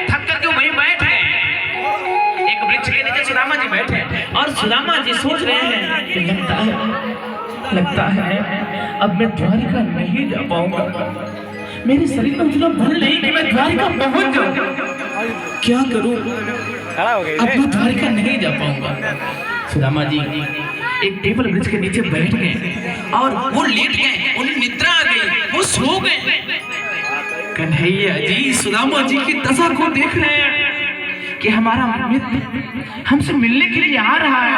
थक करके वहीं बैठ गए। एक वृक्ष के नीचे सुदामा जी बैठे और सुदामा जी सोच रहे हैं कि लगता है अब मैं द्वारिका नहीं जा पाऊंगा। मेरे शरीर में उतना बल नहीं कि मैं द्वारिका पहुंच जाऊं। क्या करूं? अब मैं द्वारिका नहीं जा पाऊंगा। सुदामा जी एक टेबल वृक्ष के नीचे बैठ गए और वो लेट गए, उन्हें निद्रा आ गई, वो सो गए। कन्हैया जी सुदामा जी की दशा को देख रहे हैं कि हमारा मित्र हमसे मिलने के लिए आ रहा है,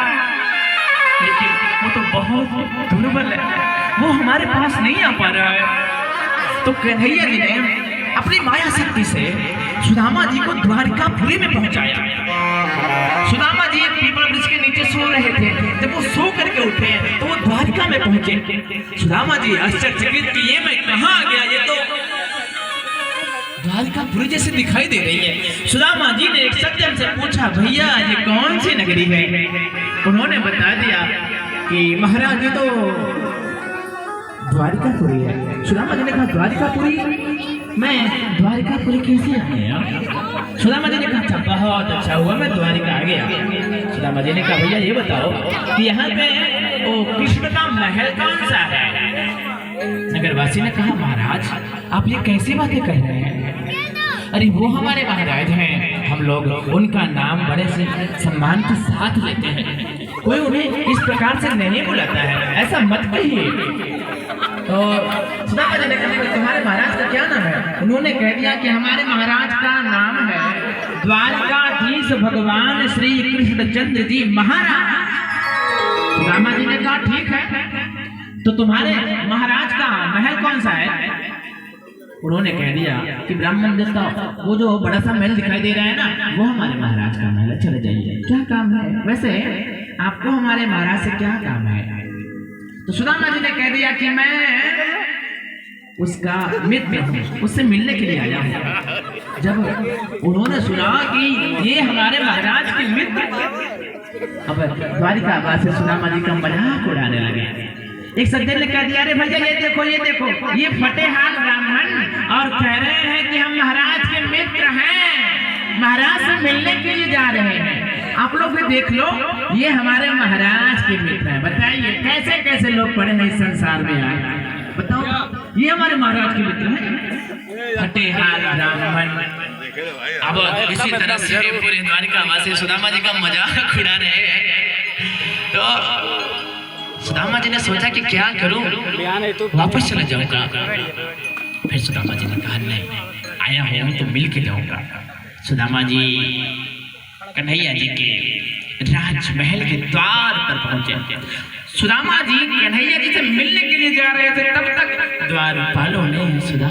लेकिन वो तो बहुत दुर्बल है, वो हमारे पास नहीं आ पा रहा है। तो कन्हैया जी ने अपनी माया शक्ति से सुदामा जी को द्वारिकापुरी में पहुंचाया। सुदामा जी एक पीपल वृक्ष के नीचे सो रहे थे, जब वो सो करके उठे तो वो द्वारिका में पहुंचे। सुदामा जी आश्चर्यचकित कि ये मैं कहाँ आ गया, ये तो द्वारिकापुरी जैसे दिखाई दे रही है। सुदामा जी ने एक सज्जन से पूछा, भैया ये कौन सी नगरी है? उन्होंने बता दिया कि महाराज ये तो द्वारिकापुरी है। सुदामा जी ने कहा, द्वारिकापुरी? मैं द्वारिकापुरी कैसे आ गया? सुदामा जी ने कहा, अच्छा बहुत अच्छा हुआ मैं द्वारिका आ गया। सुदामा जी ने कहा, भैया ये बताओ कि यहाँ पे वो कृष्ण का महल कौन सा है? नगरवासी ने कहा, महाराज आप ये कैसी बातें कर रहे हैं? अरे वो हमारे महाराज हैं, हम लोग उनका नाम बड़े से सम्मान के साथ लेते हैं, कोई उन्हें इस प्रकार से नहीं बुलाता है, ऐसा मत कहिए। तो सुदामा जी ने कहा, तुम्हारे महाराज का क्या नाम है? उन्होंने कह दिया कि हमारे महाराज का नाम है द्वारकाधीश भगवान श्री कृष्णचंद्र जी महाराज। सुदामा जी ने कहा, ठीक है, तो तुम्हारे महाराज का महल कौन सा है? उन्होंने कह दिया कि ब्राह्मण देवता वो जो बड़ा सा महल दिखाई दे रहा है ना, वो हमारे महाराज का महल है, चले जाइए। क्या काम है? वैसे आपको हमारे महाराज से क्या काम है? तो सुदामा जी ने कह दिया कि मैं उसका मित्र हूँ, उससे मिलने के लिए आया हूँ। जब उन्होंने सुना कि ये हमारे महाराज के मित्र, अब द्वारिका से सुदामा जी का मजाक उड़ाने लगे। एक सज्जन ने कह दिया, अरे भैया ये देखो ये फटेहाल ब्राह्मण और कह रहे हैं कि हम महाराज के मित्र हैं, महाराज से मिलने के लिए जा रहे हैं। आप लोग भी देख लो, ये हमारे महाराज के मित्र हैं। बताइए कैसे कैसे लोग पड़े हैं इस संसार में आए, बताओ, ये हमारे महाराज के मित्र हैं, फटेहाल ब्राह्मण। अब इसी तरह से पूरे द्वारिका वासी सुदामा जी का मजाक उड़ा रहे हैं। तो सुदामा जी ने सोचा कि क्या करूं, वापस चला जाऊंगा। फिर सुदामा जी ने कहा, नहीं, आया हूं तो मिल के जाऊंगा। सुदामा जी कन्हैया जी के राजमहल के द्वार पर पहुंचे। सुदामा जी कन्हैया जी से मिलने के लिए जा रहे थे, तब तक द्वारपालों ने